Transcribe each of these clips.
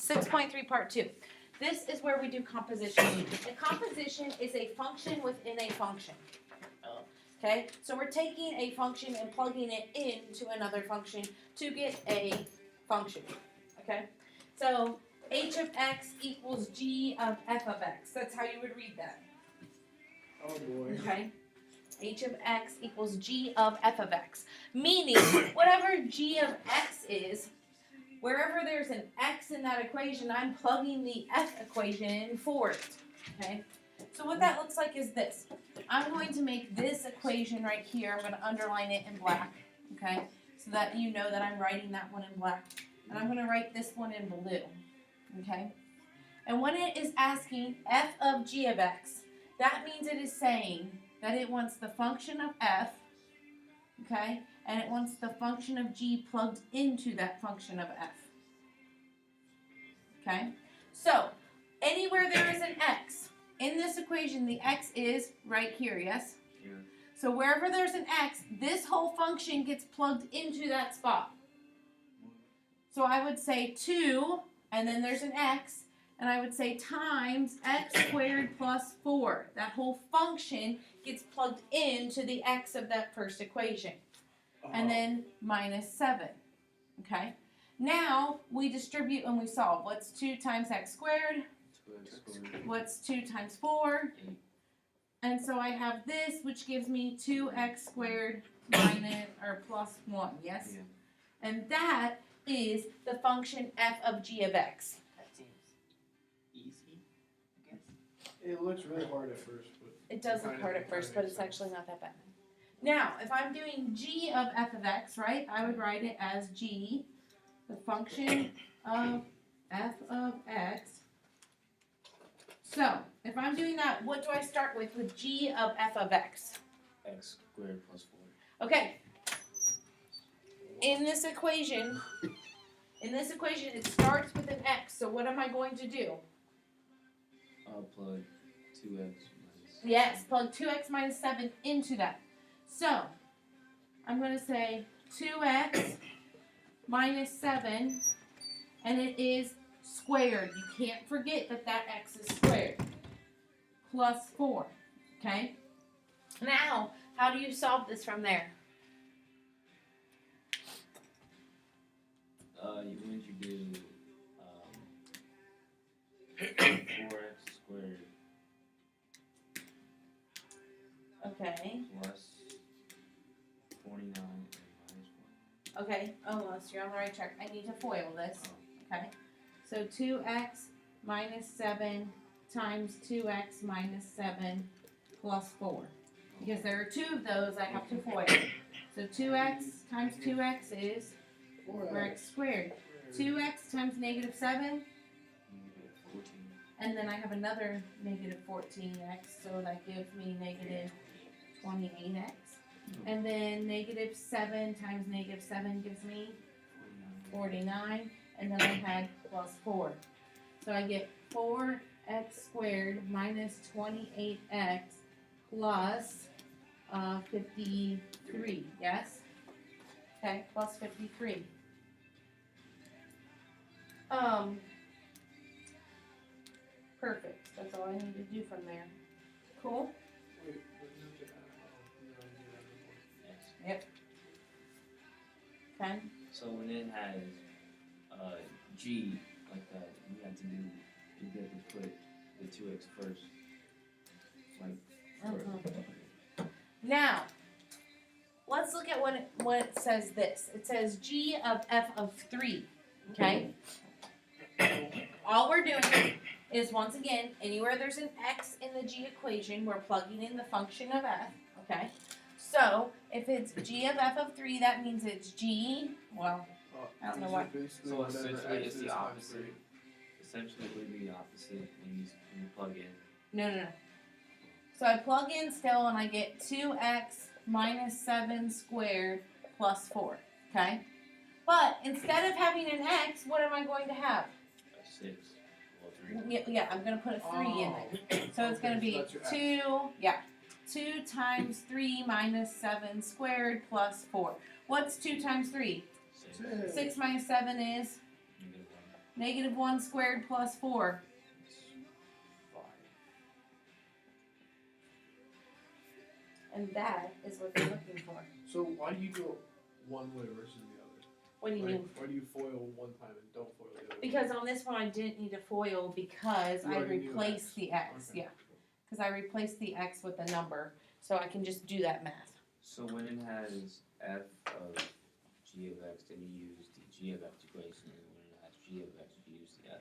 6.3 part 2. This is where we do composition. A composition is a function within a function. Okay, so we're taking a function and plugging it into another function to get a function. Okay, so h of x equals g of f of x. That's how you would read that. Oh boy. Okay, h of x equals g of f of x. Meaning, whatever g of x is, wherever there's an x in that equation, I'm plugging the f equation in for it. Okay, so what that looks like is this. I'm going to make this equation right here, I'm going to underline it in black, okay, so that you know that I'm writing that one in black. And I'm going to write this one in blue, okay. And when it is asking f of g of x, that means it is saying that it wants the function of f, okay, and it wants the function of g plugged into that function of f. Okay, so anywhere there is an x in this equation, the x is right here, yes? Yeah. So wherever there's an x, this whole function gets plugged into that spot. So I would say 2, and then there's an x, and I would say times x squared plus 4. That whole function gets plugged into the x of that first equation. And then minus 7. Okay? Now we distribute and we solve. What's 2 times x squared? What's 2 times 4? 8. And so I have this, which gives me 2x squared minus or plus 1. Yes? Yeah. And that is the function f of g of x. That seems easy, I guess. It looks really hard at first, but It does look hard at first, but it's actually not that bad. Now, if I'm doing g of f of x, right, I would write it as g, the function of f of x. So, if I'm doing that, what do I start with g of f of x? X squared plus 4. Okay. In this equation, it starts with an x. So what am I going to do? Plug 2x minus. Yes, plug 2x minus 7 into that. So, I'm going to say 2x minus 7, and it is squared. You can't forget that that x is squared. Plus 4. Okay? Now, how do you solve this from there? When you do 4x squared Okay. plus 49 and minus 1. Okay, almost. You're on the right track. I need to FOIL this. Oh. Okay. So 2x minus 7 times 2x minus 7 plus 4. Because there are 2 of those, I have to FOIL. So 2x times 2x is 4x squared. 2x times negative 7, Negative 14. and then I have another negative 14x, so that gives me negative 28x. And then negative 7 times negative 7 gives me 49, and then I had plus 4. So I get 4x squared minus 28x plus 53, yes? Okay, plus 53. Perfect. That's all I need to do from there. Cool? wait, Yep. Okay. So when it has G like that, you have to put the 2x first. Like Now, let's look at what it says this. It says g of f of 3, okay? All we're doing is, once again, anywhere there's an x in the g equation, we're plugging in the function of f, okay? So, if it's g of f of 3, that means it's g, well, I don't know what. So essentially it's the opposite. Essentially it would be the opposite when you plug in. No. So I plug in still and I get 2x minus 7 squared plus 4, okay? But instead of having an x, what am I going to have? 6. Well, 3. Yeah, I'm going to put a 3 in there. So it's going to be 2 times 3 minus 7 squared plus 4. What's 2 times 3? 6. 6 minus 7 is? Negative 1 squared plus 4. It's 5. And that is what they're looking for. So why do you do it one way versus the other? What do you mean? Why do you foil one time and don't foil the other? Because on this one I didn't need a foil because You I already knew replaced X. the X. Okay. Yeah. Because I replaced the X with a number. So I can just do that math. So when it has f of g of x, then you use the g of x equation, and when it has g of x, you use the f.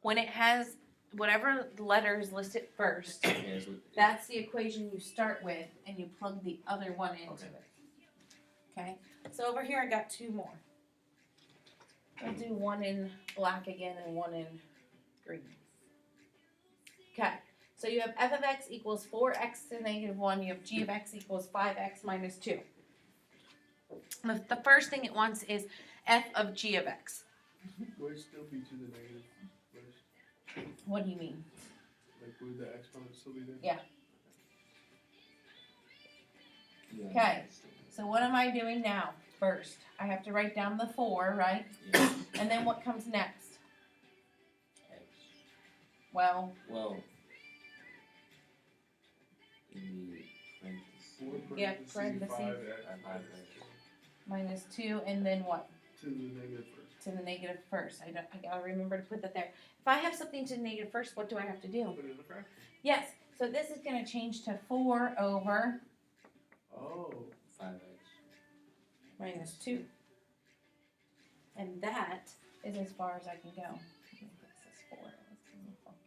When it has whatever letter is listed first, Okay, so that's the equation you start with, and you plug the other one into Okay. it. Okay? So over here I got 2 more. I'll do one in black again and one in green. Okay. So you have f of x equals 4x to the negative 1. You have g of x equals 5x minus 2. The first thing it wants is f of g of x. Would it still be to the negative first? What do you mean? Like, would the exponent still be there? Yeah. yeah, Okay. it's- So what am I doing now? First, I have to write down the 4, right? Yeah, And then what comes next? x. Well, Well, in the parentheses, 4 Yeah, parentheses, parentheses. 5x Five minus x. minus 2, and then what? 2 to the negative first. To the negative first. I gotta remember to put that there. If I have something to the negative first, what do I have to do? Put it in a fraction. Yes, so this is gonna change to 4 over Oh. 5x. minus 2. And that is as far as I can go. Let me fix this 4. It's a little funky.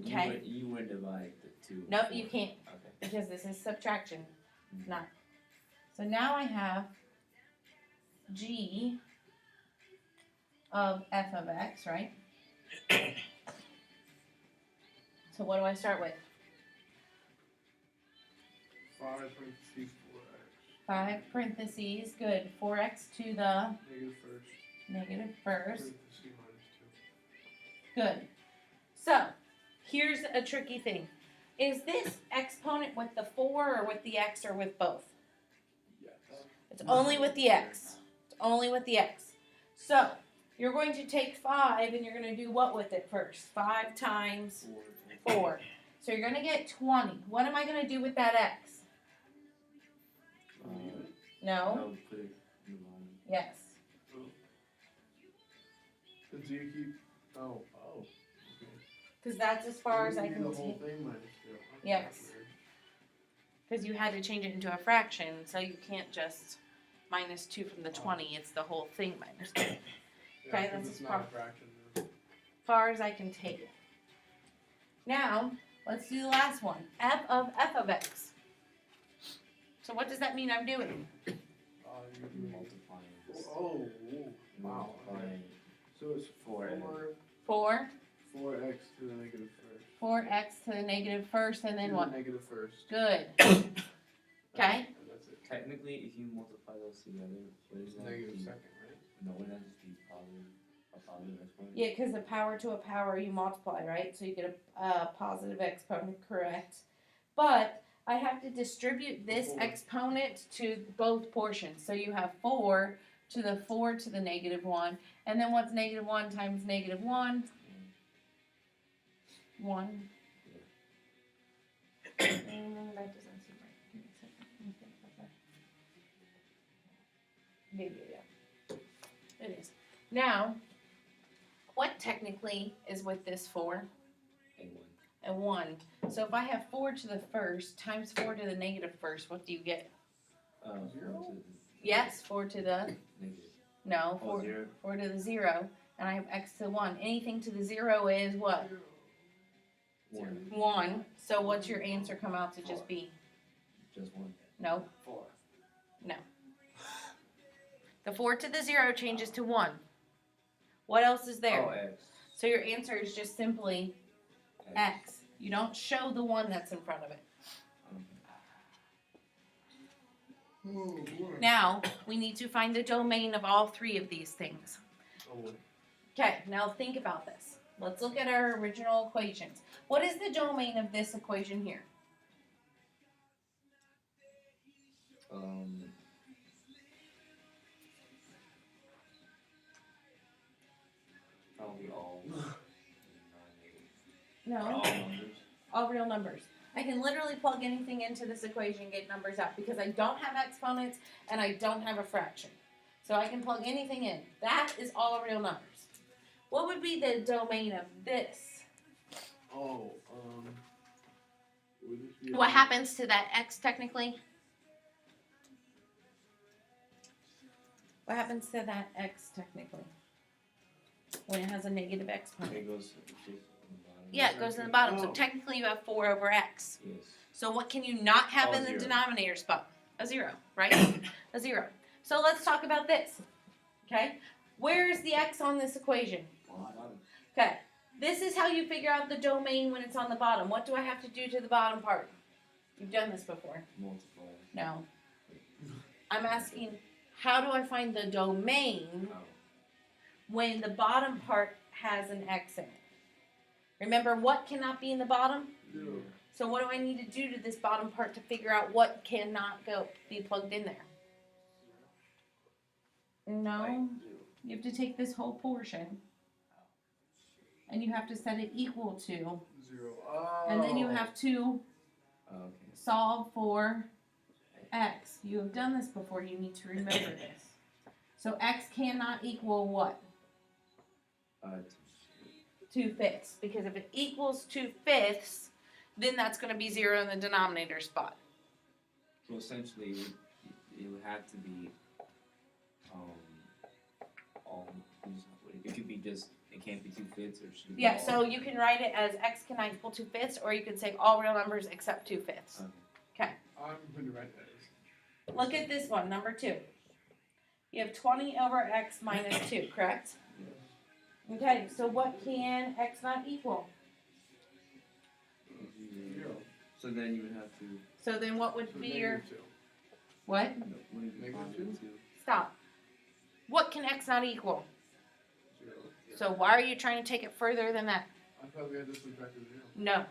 Okay. You would divide the 2. Nope, you can't, Okay. because this is subtraction. Not. So now I have g of f of x, right? So what do I start with? 5 parentheses 4x. 5 parentheses, good. 4x to the Negative first. negative first, Parentheses minus good. So, here's a tricky thing. Is this exponent with the 4 or with the x or with both? 2. Yes. It's only with the x. It's only with the x. So, you're going to take 5 and you're going to do what with it first? 5 times 4. So you're going to get 20. What am I going to do with that x? Leave it. No? No, put it in the bottom. Yes. And so you keep. Oh. Okay. Because that's as far as I You can do the whole take. thing minus 2. Okay, Yes. that's weird. Because you had to change it into a fraction, so you can't just minus 2 from the 20. It's the whole thing minus 2. Yeah, Okay, 'cause that's it's as not a far- fraction. Then. Far as I can take it. Now, let's do the last one. F of x. So what does that mean I'm doing? You're doing Multiplying this. Oh. Wow. Multiplying So it's 4x. 4x to the negative first. 4x to the negative first, and then To the what? negative first. good. Okay. And that's it. Technically, if you multiply those together, what It's is that? negative be? second, right? No, wouldn't that just be a positive exponent? Yeah, because the power to a power you multiply, right? So you get a positive exponent, correct? But I have to distribute this Four. exponent to both portions. So you have 4 to the 4 to the negative 1. And then what's negative 1 times negative 1? 1. That doesn't seem right. Give me a second. Let me think about that. Yeah. It is. Now, what technically is with this 4? And 1. And 1. So if I have 4 to the first times 4 to the negative first, what do you get? 4 to the Yes, 4 to the, negative. no, Oh, 4, 0. 4 to the 0. And I have x to the 1. Anything to the 0 is what? 1. 1. So what's your answer come out to just be? Just 1. No. 4. The 4 to the 0 changes to 1. What else is there? Oh, x. So your answer is just simply x. You don't show the 1 that's in front of it. Oh, boy. Now, we need to find the domain of all 3 of these things. Oh, boy. Okay, now think about this. Let's look at our original equations. What is the domain of this equation here? Probably all No, all numbers. all real numbers. I can literally plug anything into this equation and get numbers out because I don't have exponents and I don't have a fraction. So I can plug anything in. That is all real numbers. What would be the domain of this? Oh, would this be What happens to that x technically? What happens to that x technically? When it has a negative exponent. It goes to the bottom. Yeah, it goes in the bottom. So Oh. technically you have 4 over x. Yes. So what can you not have Oh, in the 0. denominator spot? A 0, right? A 0. So let's talk about this. Okay? Where is the x on this equation? Bottom. Okay. This is how you figure out the domain when it's on the bottom. What do I have to do to the bottom part? You've done this before. Multiply. No. I'm asking, how do I find the domain Oh. when the bottom part has an x in it? Remember, what cannot be in the bottom? 0. So what do I need to do to this bottom part to figure out what cannot be plugged in there? No. You have to take this whole portion and you have to set it equal to, 0. Oh. and then you have to Oh, okay. solve for x. You have done this before, you need to remember this. So x cannot equal what? 2/5, because if it equals 2/5, then that's going to be 0 in the denominator spot. So essentially, it would have to be all. It could be just. It can't be 2/5, or should it be Yeah, all? so you can write it as x cannot equal 2/5, or you could say all real numbers except 2/5. Okay. I'm going to write that as. Look at this one, number 2. You have 20 over x minus 2, correct? Yes. Okay, so what can x not equal? 0. So then you would have to. So then what would So be your, -2. what? No, what if you Negative positive 2? Stop. What can x not equal? 0. So why are you trying to take it further than that? I thought we had this subtract to 0. No.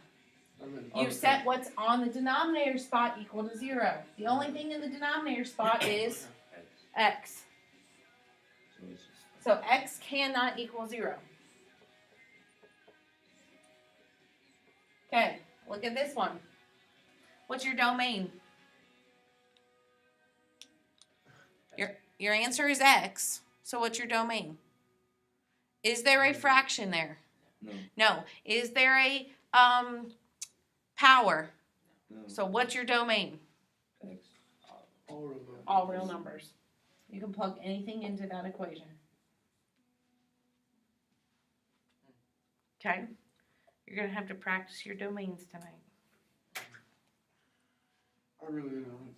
I meant, You set what's on the denominator spot equal to 0. The only thing in the denominator spot is X. x. So it's just. So x cannot equal 0. Okay, look at this one. What's your domain? Your answer is x. So what's your domain? Is there a fraction there? No. No. Is there a power? No. So what's your domain? X. all real numbers. All real numbers. You can plug anything into that equation. Okay? You're going to have to practice your domains tonight. I really don't know.